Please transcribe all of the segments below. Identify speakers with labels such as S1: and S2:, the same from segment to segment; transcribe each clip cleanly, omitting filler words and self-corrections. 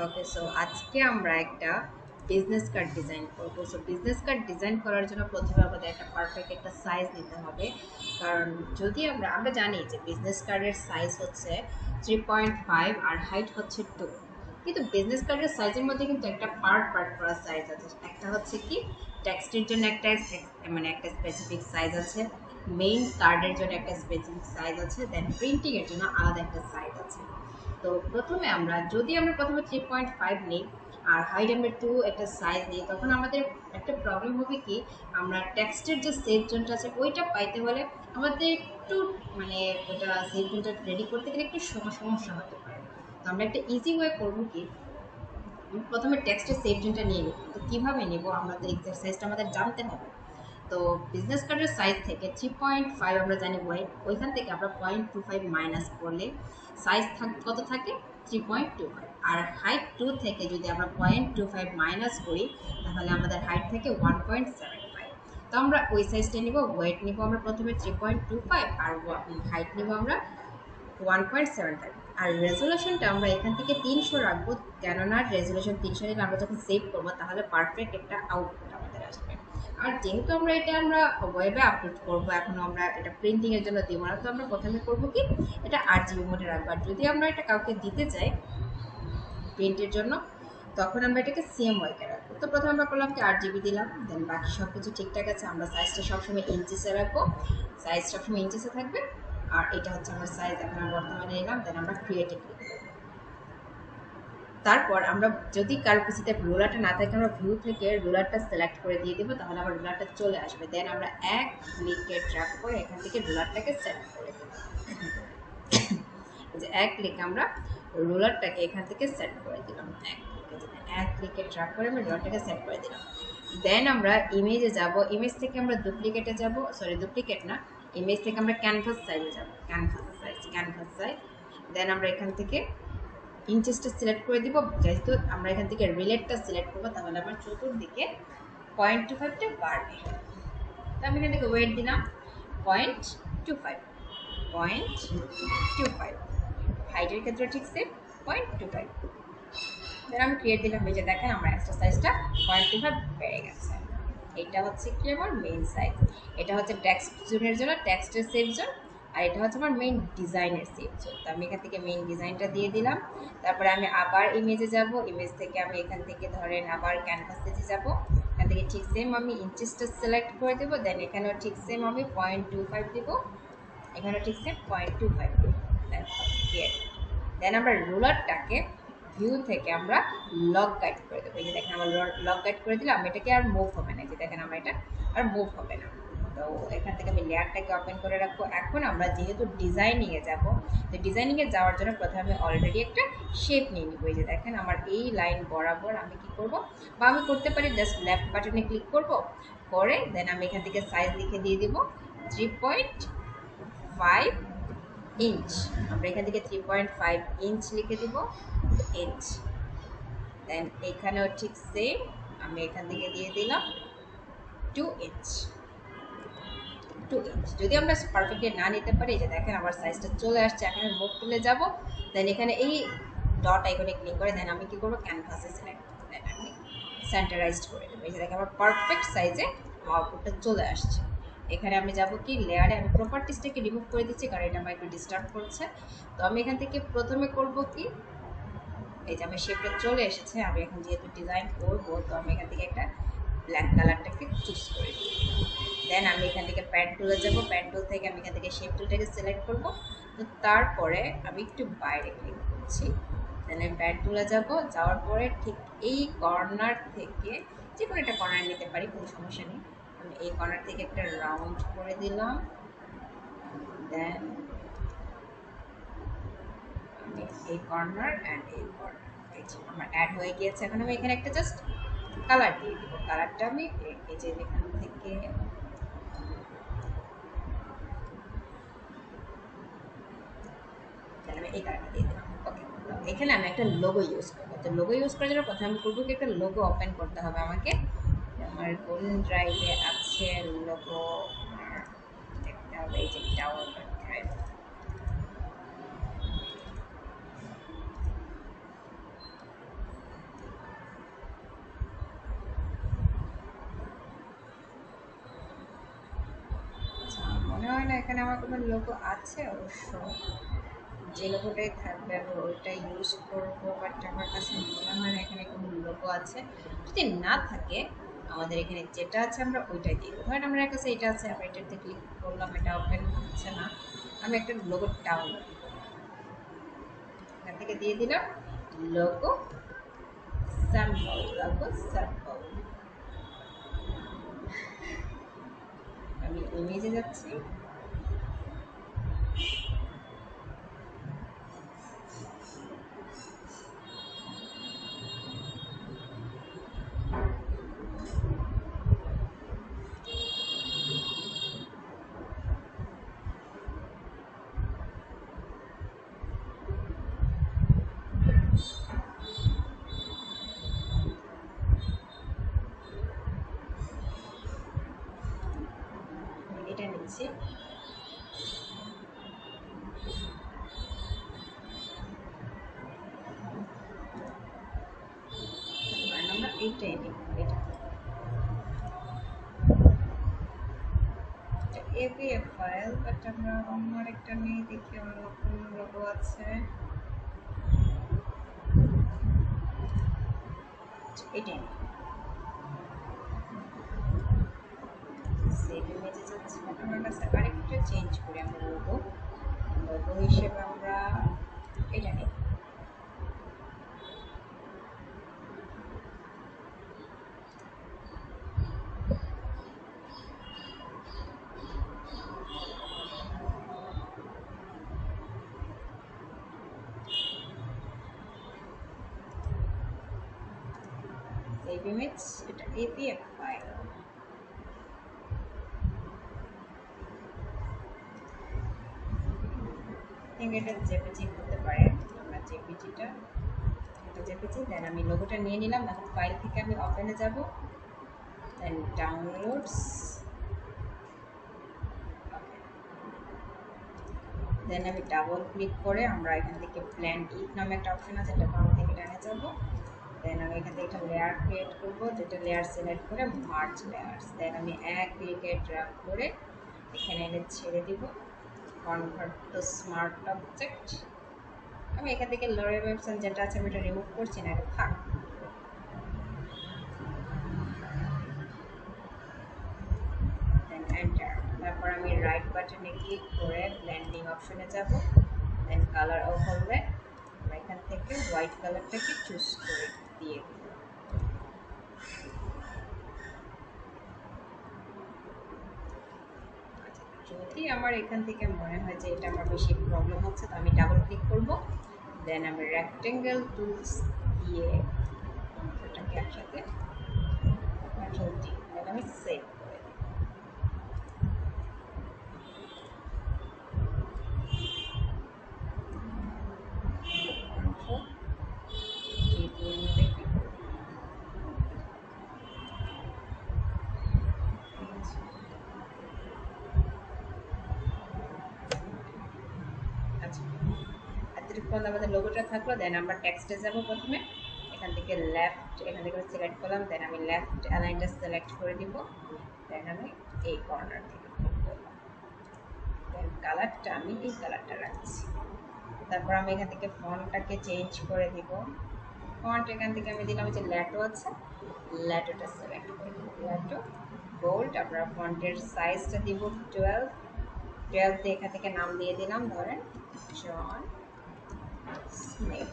S1: ওকে, so আজকে আমরা একটা বিজনেস কার্ড ডিজাইন করব। সো বিজনেস কার্ড ডিজাইন করার জন্য প্রথমে আমাদের একটা পারফেক্ট একটা সাইজ নিতে হবে। কারণ যদি আমরা জানি যে বিজনেস কার্ডের সাইজ হচ্ছে 3.5 আর হাইট হচ্ছে 2। কিন্তু বিজনেস কার্ডের সাইজের মধ্যে কিন্তু একটা পার্ট করা সাইজ আছে। একটা হচ্ছে কি টেক্সটের জন্য একটা স্পেসিফিক সাইজ আছে, মেইন কার্ডের জন্য একটা স্পেসিফিক সাইজ আছে, দেন প্রিন্টিং এর জন্য আলাদা একটা সাইজ আছে। তো প্রথমে যদি আমরা প্রথমে 3.5 নিই আর হাইট আমরা 2 একটা সাইজ নিই, তখন আমাদের একটা প্রবলেম হবে কি, আমরা টেক্সটের যে সেভ জোনটা আছে ওইটা পাইতে হলে আমাদের একটু মানে ওটা সেভ জোনটা রেডি করতে গেলে একটু সমস্যা হতে পারে। তো আমরা একটা ইজি ওয়ে করবো কি, প্রথমে টেক্সটের সেভ জোনটা নিয়ে নিব। তো কীভাবে নিব, আমাদের এক্সারসাইজটা আমাদের জানতে হবে। তো বিজনেস কার্ডের সাইজ থেকে 3.5 আমরা জানি ওইখান থেকে আমরা 0.25 মাইনাস করলে সাইজ কত থাকে 3.25। আর হাইট 2 থেকে যদি আমরা 0.25 মাইনাস করি তাহলে আমাদের হাইট থেকে 1.75। তো আমরা ওই সাইজটা নিব, ওয়েট নিব আমরা প্রথমে 3.25 আর হাইট নিব আমরা 1.75। আর রেজলিউশনটা আমরা এখান থেকে 300 রাখবো, কেননা রেজলিউশন 300 নিলে আমরা যখন সেভ করবো তাহলে পারফেক্ট একটা আউটপুট আমাদের আসবে। আর যেহেতু আমরা ওয়েবে আপলোড করবো, এখন আমরা এটা প্রিন্টিং এর জন্য দিব না, তো আমরা প্রথমে করবো কি এটা 8 GB মোডে রাখবো। আর যদি আমরা এটা কাউকে দিতে চাই প্রিন্টের জন্য, তখন আমরা এটাকে সিএমওয়াইকে রাখবো। তো প্রথমে আমরা করলাম কি 8 GB দিলাম, দেন বাকি সব কিছু ঠিকঠাক আছে। আমরা সাইজটা সবসময় ইঞ্চিসে রাখবো, সাইজ সবসময় ইঞ্চিসে থাকবে। আর এটা হচ্ছে আমার সাইজ, এখন আমরা বর্তমানে নিলাম, দেন আমরা ক্রিয়েটে ক্লিক করব। তারপর আমরা যদি কারো পিসিতে রুলারটা না থাকে, আমরা ভিউ থেকে রুলারটা সিলেক্ট করে দিয়ে দেবো, তাহলে আমার রুলারটা চলে আসবে। দেন আমরা এক ক্লিকে ড্র্যাগ করে এখান থেকে রুলারটাকে সেট করে দেবো। যে এক ক্লিক আমরা রুলারটাকে এখান থেকে সেট করে দিলাম, এক ক্লিকে ড্র্যাগ করে আমি রুলারটাকে সেট করে দিলাম। দেন আমরা ইমেজে যাব, ইমেজ থেকে আমরা ডুপ্লিকেটে যাব, ডুপ্লিকেট না, ইমেজ থেকে আমরা ক্যানভাস সাইজে যাব, ক্যানভাস সাইজ। দেন আমরা এখান থেকে ইঞ্চেসটা সিলেক্ট করে দিব। যেহেতু আমরা এখান থেকে রিলেটটা সিলেক্ট করবো, তাহলে আমার চতুর্দিকে 0.25টা বাড়বে। তো আমি এখান থেকে ওয়েট দিলাম 0.25, 0.25। হাইটের ক্ষেত্রে ঠিক সেম 0.25। দেন আমি ক্রিয়েট দিলাম, এই যে দেখেন আমার এক্সট্রা সাইজটা 0.25 বেড়ে গেছে। এটা হচ্ছে কি আমার মেইন সাইজ, এটা হচ্ছে টেক্সট জোনের জন্য টেক্সটের সেভ জোন, আর এটা হচ্ছে আমার মেইন ডিজাইনের সেভ জোন। তো আমি এখান থেকে মেইন ডিজাইনটা দিয়ে দিলাম। তারপরে আমি আবার ইমেজে যাব, ইমেজ থেকে আমি এখান থেকে ধরেন আবার ক্যানভাস পেজে যাব, এখান থেকে ঠিক সেম আমি ইঞ্চেসটা সিলেক্ট করে দেবো। দেন এখানেও ঠিক সেম আমি 0.25 দেবো, এখানেও ঠিক সেম 0.25 দেবো। দেন আমরা রুলারটাকে ভিউ থেকে আমরা লক গাইড করে দেবো। এই যে দেখেন আমার লক গাইড করে দিলাম, এটাকে আর মুভ হবে না। যে দেখেন আমার এটা আর মুভ হবে না। তো এখান থেকে আমি লেয়ারটাকে ওপেন করে রাখবো। এখন আমরা যেহেতু ডিজাইনিংয়ে যাব, তো ডিজাইনিংয়ে যাওয়ার জন্য প্রথমে আমি অলরেডি একটা শেপ নিয়ে নিব। এই যে দেখেন আমার এই লাইন বরাবর আমি কি করব, বা আমি করতে পারি জাস্ট লেফট বাটনে ক্লিক করব, করে দেন আমি এখান থেকে সাইজ লিখে দিয়ে দিব 3.5 ইঞ্চ। আমরা এখান থেকে 3.5 ইঞ্চ লিখে দিব, ইঞ্চ। দেন এখানেও ঠিক সেম আমি এখান থেকে দিয়ে দিলাম 2 ইঞ্চ, 2 ইঞ্চ। যদি আমরা পারফেক্টলি না নিতে পারি, যে দেখেন আমার সাইজটা চলে আসছে। এখন আমি মুভ তুলে যাব, দেন এখানে এই ডট আইকনে ক্লিক করে দেন আমি কি করব, ক্যানভাসে সিলেক্ট করব, দেন আমি সেন্টারাইজড করে দেবো। এই যে দেখেন আমার পারফেক্ট সাইজে আমার আউটপুটটা চলে আসছে। এখানে আমি যাব কি লেয়ারে, আমি প্রপার্টিসটাকে রিমুভ করে দিচ্ছি কারণ এটা আমার একটু ডিস্টার্ব করছে। তো আমি এখান থেকে প্রথমে করব কি, এই যে আমার শেপটা চলে এসেছে, আমি এখন যেহেতু ডিজাইন করবো, তো আমি এখান থেকে একটা ব্ল্যাক কালারটাকে চুজ করে দিই। দেন আমি এখান থেকে প্যান টুলে যাব, প্যান টুল থেকে আমি এখান থেকে শেপ টুলটাকে সিলেক্ট করব। তো তারপরে আমি একটু বাইরে ক্লিক করছি, দেন আমি প্যান টুলে যাব, যাওয়ার পরে ঠিক এই কর্নার থেকে যে কোনো একটা কর্নার নিতে পারি, কোনো সমস্যা নেই। আমি এই কর্নার থেকে একটা রাউন্ড করে দিলাম। দেন আমি এই কর্নার অ্যান্ড এই কর্নার, এই যে আমার অ্যাড হয়ে গিয়েছে। এখন আমি এখানে একটা জাস্ট কালার দিয়ে দিব। কালারটা আমি এই যে এখান থেকে আমি এই কালারটা দিয়ে দিলাম। ওকে, এখানে আমি একটা লোগো ইউজ করবো। তো লোগো ইউজ করার জন্য প্রথমে আমি করবো কি, একটা লোগো ওপেন করতে হবে আমাকে। আমার কোন ড্রাইভে আছে লোগো, দেখতে হবে এই যে ডাউনলোড ড্রাইভ। আমার কোনো লোগো আছে অবশ্য, যে লোগোটাই থাকবে আমি ওইটাই ইউজ করবো, বাট আমার কাছে মনে হয় না এখানে কোনো লোগো আছে। যদি না থাকে আমাদের এখানে যেটা আছে আমরা ওইটাই দিই। ধরেন আমার কাছে এটা আছে, আমরা এটাতে ক্লিক করলাম, এটা ওপেন হচ্ছে না, আমি একটা লোগো ডাউনলোড এখান থেকে দিয়ে দিলাম, লোগো স্যাম্পল, লোগো স্যাম্পল। আমি ইমেজে যাচ্ছি, এটা নিচ্ছি, আমরা এইটাই নিব, এটা APF ফাইল, বাট আমরা অন্য আরেকটা নিয়ে দেখি অন্য কোন লোগো আছে। এটাই সেভ ইমেজে যাচ্ছি, আমার কাছে আরেকটা চেঞ্জ করি আমরা লোগো, লোগো হিসেবে আমরা এটা নিই। সেভ ইমেজ, এটা APF ফাইল, এটা জেপিজি হতে পারে, আমরা জেপিজিটা, এটা জেপিজি। দেন আমি লোগোটা নিয়ে নিলাম, এখন ফাইল থেকে আমি ওপেনে যাব, দেন ডাউনলোডস, দেন আমি ডাবল ক্লিক করে আমরা এখান থেকে প্ল্যান ইট নামে একটা অপশন আছে, এটা বাম থেকে ডানে যাব। দেন আমি এখান থেকে একটা লেয়ার ক্রিয়েট করবো, যেটা লেয়ার সিলেক্ট করে মার্জ লেয়ার্স, দেন আমি এক ক্লিকে ড্র্যাগ করে এখানে এনে ছেড়ে দিব, কনভার্ট টু স্মার্ট অবজেক্ট। আমি এখান থেকে লরেল অপশন যেটা আছে আমি এটা রিমুভ করছি না, এটা থাক। দেন এন্টার, তারপর আমি রাইট বাটনে ক্লিক করে ব্লেন্ডিং অপশনে যাব, দেন কালার ওভারলে আমরা এখান থেকে হোয়াইট কালারটাকে চুজ করে দিয়ে দিব। যদি আমার এখান থেকে মনে হয় যে এটা আমার বেশি প্রবলেম হচ্ছে, তো আমি ডাবল ক্লিক করব, দেন আমি রেক্টেঙ্গেল টুলস দিয়ে এটাকে একসাথে কন্ট্রোল D, দেন আমি সেভ করে দিই। কন্ট্রোল D দিয়ে দেখি, আচ্ছা এতটুকু আমাদের লোগোটা থাকলো। দেন আমরা টেক্সটে যাব, প্রথমে এখান থেকে লেফট, এখান থেকে সিলেক্ট করলাম, দেন আমি লেফট অ্যালাইনটা সিলেক্ট করে দিব, দেন আমি এই কর্নার থেকে ক্লিক করলাম, দেন কালারটা আমি এই কালারটা রাখছি। তারপর আমি এখান থেকে ফন্টটাকে চেঞ্জ করে দিব, ফন্ট এখান থেকে আমি দিলাম যে ল্যাটো আছে, ল্যাটোটা সিলেক্ট করে দিব, ল্যাটো বোল্ড। আমরা ফন্টের সাইজটা দিব 12, 12 দিয়ে এখান থেকে নাম দিয়ে দিলাম, ধরেন জন স্নেক।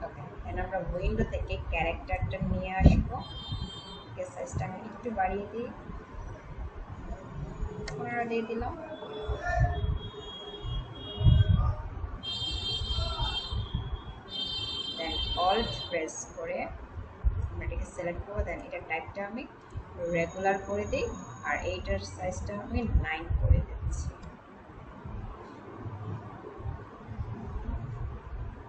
S1: ওকে, দেন আমরা উইন্ডো থেকে ক্যারেক্টারটা নিয়ে আসবো, সাইজটা আমি একটু বাড়িয়ে দিই, 15 দিয়ে দিলাম। দেন অল্ট প্রেস করে আমরা এটাকে সিলেক্ট করবো, দেন এটার টাইপটা আমি রেগুলার করে দিই, আর এইটার সাইজটা আমি 9 করে দিচ্ছি।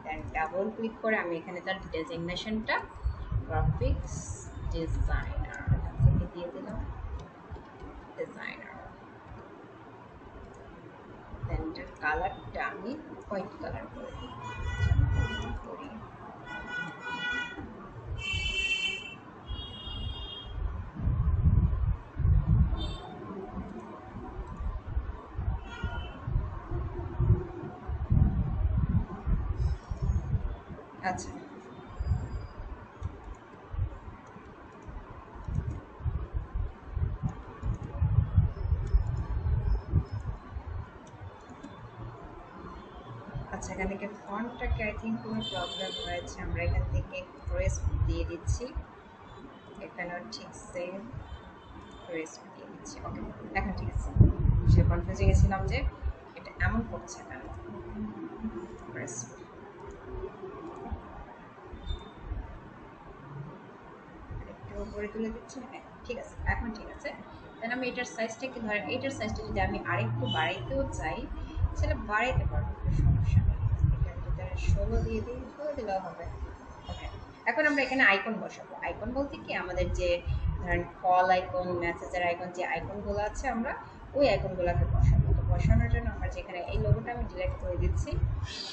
S1: দেন ডাবল ক্লিক করে আমি এখানে তার ডেজিগনেশনটা গ্রাফিক্স ডিজাইনার থেকে দিয়ে দিলাম, ডিজাইনার। দেন এটার কালারটা আমি হোয়াইট কালার করে দিই, আচ্ছা, আচ্ছা, এখান থেকে ফন্টটাকে আই থিঙ্ক কোনো প্রবলেম হয়েছে, আমরা এখান থেকে ক্রেসপ দিয়ে দিচ্ছি, এখানেও ঠিক সেম ক্রেসপ দিয়ে দিচ্ছি। ওকে, এখন ঠিক আছে। সে কনফিউজে গেছিলাম যে এটা এমন করছে কেন। ক্রেসপ একটু উপরে তুলে দিচ্ছি, হ্যাঁ ঠিক আছে, এখন ঠিক আছে। দেন আমি এটার সাইজটাকে ধরেন, এটার সাইজটা যদি আমি আরেকটু বাড়াইতেও চাই সেটা বাড়াইতে পারবো, কোনো সমস্যা নেই। এখানে যদি আমি 16 দিয়ে দিই, 16 দিলেও হবে। ওকে, এখন আমরা এখানে আইকন বসাবো। আইকন বলতে কি, আমাদের যে ধরেন কল আইকন, মেসেজের আইকন, যে আইকনগুলো আছে আমরা ওই আইকনগুলোকে বসাবো। তো বসানোর জন্য আমরা যেখানে এই লোগোটা আমি ডিলিট করে দিচ্ছি,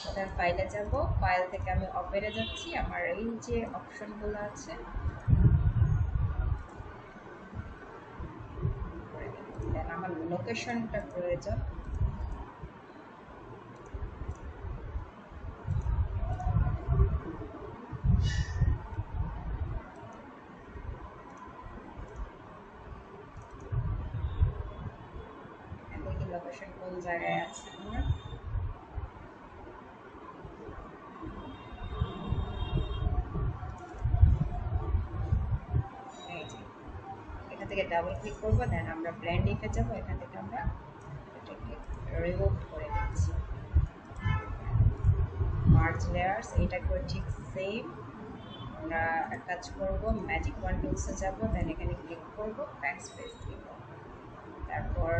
S1: ওটার ফাইলে যাব, ফাইল থেকে আমি অপেরে যাচ্ছি, আমার এই যে অপশনগুলো আছে করে দিই। দেন আমার লোকেশনটা প্রয়োজন, দেখি লোকেশন কোন জায়গায় আছে আমার। এই যে এখান থেকে ডাবল ক্লিক করবো, দেন আমরা ব্লেন্ডিংয়ে যাবো, এখান থেকে আমরা এটাকে রিমুভ করে দিচ্ছি। মার্জ লেয়ার্স, এটাকেও ঠিক সেম আমরা এক কাজ করবো, ম্যাজিক ওয়ান টুলসে যাবো, দেন এখানে ক্লিক করবো, ব্যাক স্পেস দিব, তারপর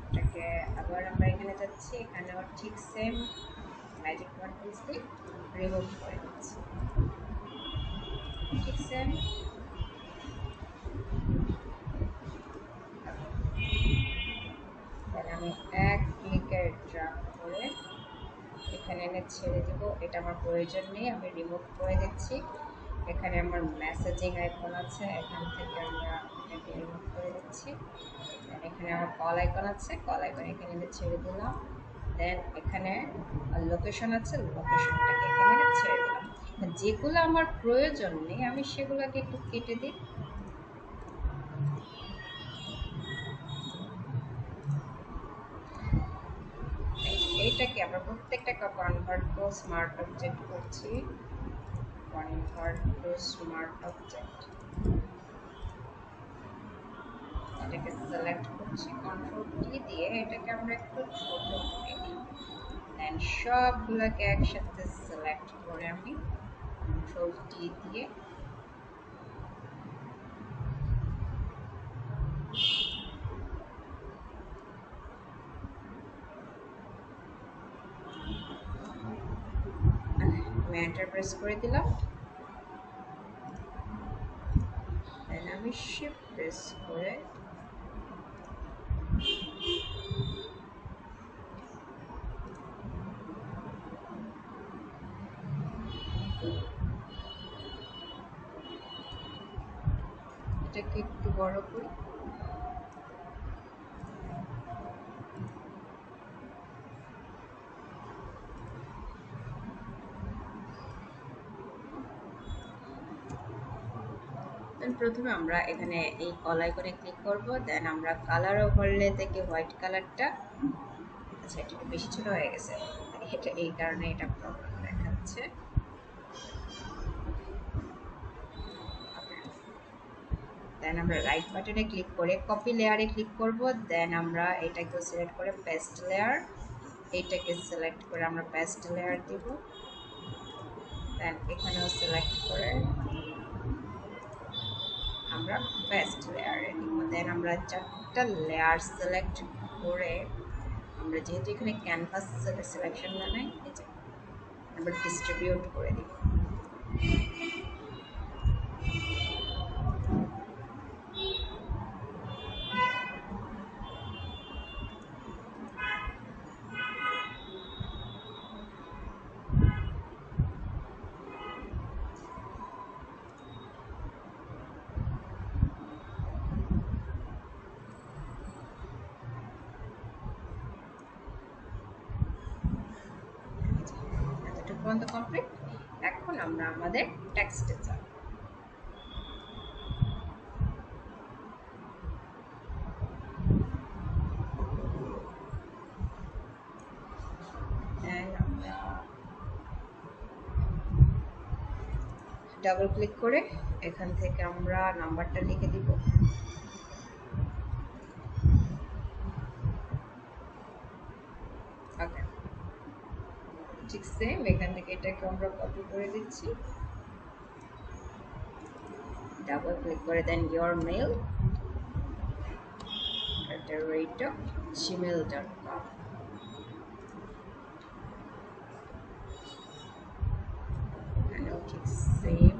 S1: এটাকে আবার আমরা এখানে যাচ্ছি, এখানেও ঠিক সেম ম্যাজিক ওয়ান টুলস দিয়ে রিমুভ করে দিচ্ছি, ঠিক সেম। দেন আমি এক ক্লিকে ড্রাগ করে এখানে এনে ছেড়ে দিব, এটা আমার প্রয়োজন নেই, আমি রিমুভ করে দিচ্ছি। এখানে আমার মেসেজিং আইকন আছে, এখান থেকে আমরা এটাকে রিমুভ করে দিচ্ছি। দেন এখানে আমার কল আইকন আছে, কল আইকন এখানে এনে ছেড়ে দিলাম। দেন এখানে লোকেশন আছে, লোকেশনটাকে এখানে এনে ছেড়ে দিলাম। যেগুলো আমার প্রয়োজন নেই আমি সেগুলোকে একটু কেটে দিই। এইটাকে আমরা প্রত্যেকটা কনভার্ট টু স্মার্ট অবজেক্ট করছি, কনভার্ট টু স্মার্ট অবজেক্ট, এটাকে সিলেক্ট করছি কন্ট্রোল টি দিয়ে, এটাকে আমরা একটু ছোট করে নিই। দেন সবগুলোকে একসাথে সিলেক্ট করে আমি কন্ট্রোল টি দিয়ে আমি এন্টার প্রেস করে দিলাম। দেন আমি শিফট প্রেস করে এটাকে একটু বড় করি। দেন প্রথমে আমরা এখানে এই কল আইকনে ক্লিক করব, দেন আমরা কালার ওভারলে থেকে হোয়াইট কালারটা, আচ্ছা এটা একটু বেশি ছোট হয়ে গেছে, এটা এই কারণে এটা প্রবলেম দেখাচ্ছে। দেন আমরা রাইট বাটনে ক্লিক করে কপি লেয়ারে ক্লিক করব, দেন আমরা এটাকে সিলেক্ট করে পেস্ট লেয়ার, এইটাকে সিলেক্ট করে আমরা পেস্ট লেয়ার দিব, দেন এখানেও সিলেক্ট করে আমরা পেস্ট লেয়ারে দিব। দেন আমরা চারটা লেয়ার সিলেক্ট করে আমরা যেহেতু এখানে ক্যানভাস সিলেকশন বানাই, এই যে আমরা ডিস্ট্রিবিউট করে দিব। এতটুকু পর্যন্ত কমপ্লিট। এখন আমরা আমাদের টেক্সটে যাব। আমরা ডাবল ক্লিক করে এখান থেকে আমরা নাম্বারটা লিখে দিব। ওকে, ঠিক সেম এখান থেকে এটাকে আমরা কপি করে দিচ্ছি, ডাবল ক্লিক করে দেন your mail @gmail.com, and ঠিক সেম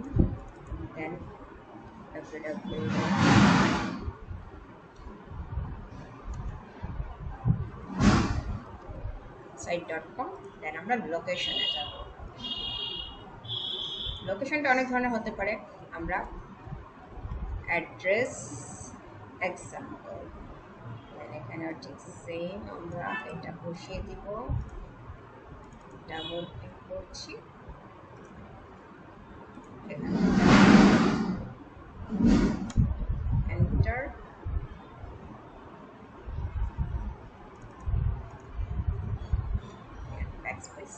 S1: দেন www.site.com, দেন আমরা লোকেশনে যাব। লোকেশনটা অনেক ধরনের হতে পারে, আমরা অ্যাড্রেস এক্সাম্পল এখানে ঠিক সেম আমরা এটা বসিয়ে দিব, ডাবল ক্লিক করছি, এন্টার, ব্যাকস্পেস।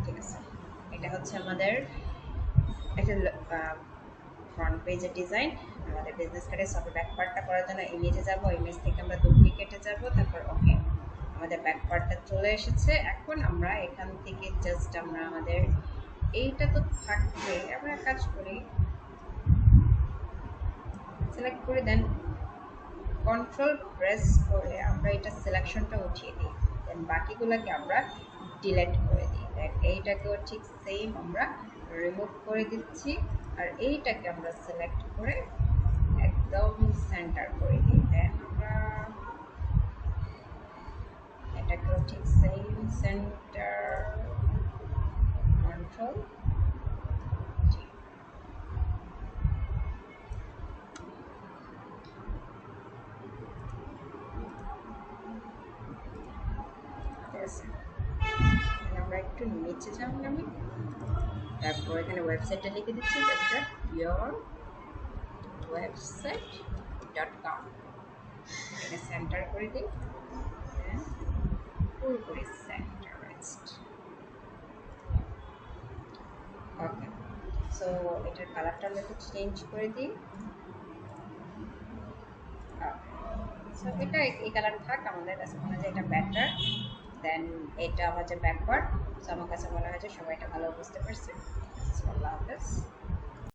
S1: ঠিক আছে, এটা হচ্ছে আমাদের একটা ফ্রন্ট পেজের ডিজাইন। আমাদের বিজনেস কার্ডের সব ব্যাক পার্টটা করার জন্য ইমেজে যাব, ইমেজ থেকে আমরা ডুপ্লিকেটে যাব, তারপর ওকে, আমাদের ব্যাক পার্টটা চলে এসেছে। এখন আমরা এখান থেকে জাস্ট আমরা আমাদের এইটা তো থাকবে, আমরা কাজ করি, সিলেক্ট করে দেন কন্ট্রোল প্রেস করে আমরা এটা সিলেকশনটা উঠিয়ে দিই, দেন বাকিগুলোকে আমরা ডিলিট করে দিই। দেন এইটাকেও ঠিক সেম আমরা রিমুভ করে দিচ্ছি, আর এইটাকে আমরা সিলেক্ট করে একদম সেন্টার করে দিই। দেন আমরা এটাকেও ঠিক সেম সেন্টার, কন্ট্রোল আমরা একটু নিচে যাব, আমি তারপর এখানে ওয়েবসাইটটা লিখে দিচ্ছি, yourwebsite.com, এটা সেন্টার করে দিই, পুরোপুরি সেন্টারাইজড। ওকে, সো এটার কালারটা আমরা একটু চেঞ্জ করে দিই। সো এটা এই কালার থাক, আমাদের কাছে মনে হয় এটা বেটার। দেন এটা হচ্ছে ব্যাকওয়ার্ড। সো আমার কাছে মনে হয় যে সবাই এটা ভালো বুঝতে পারছে। আল্লাহ হাফেজ।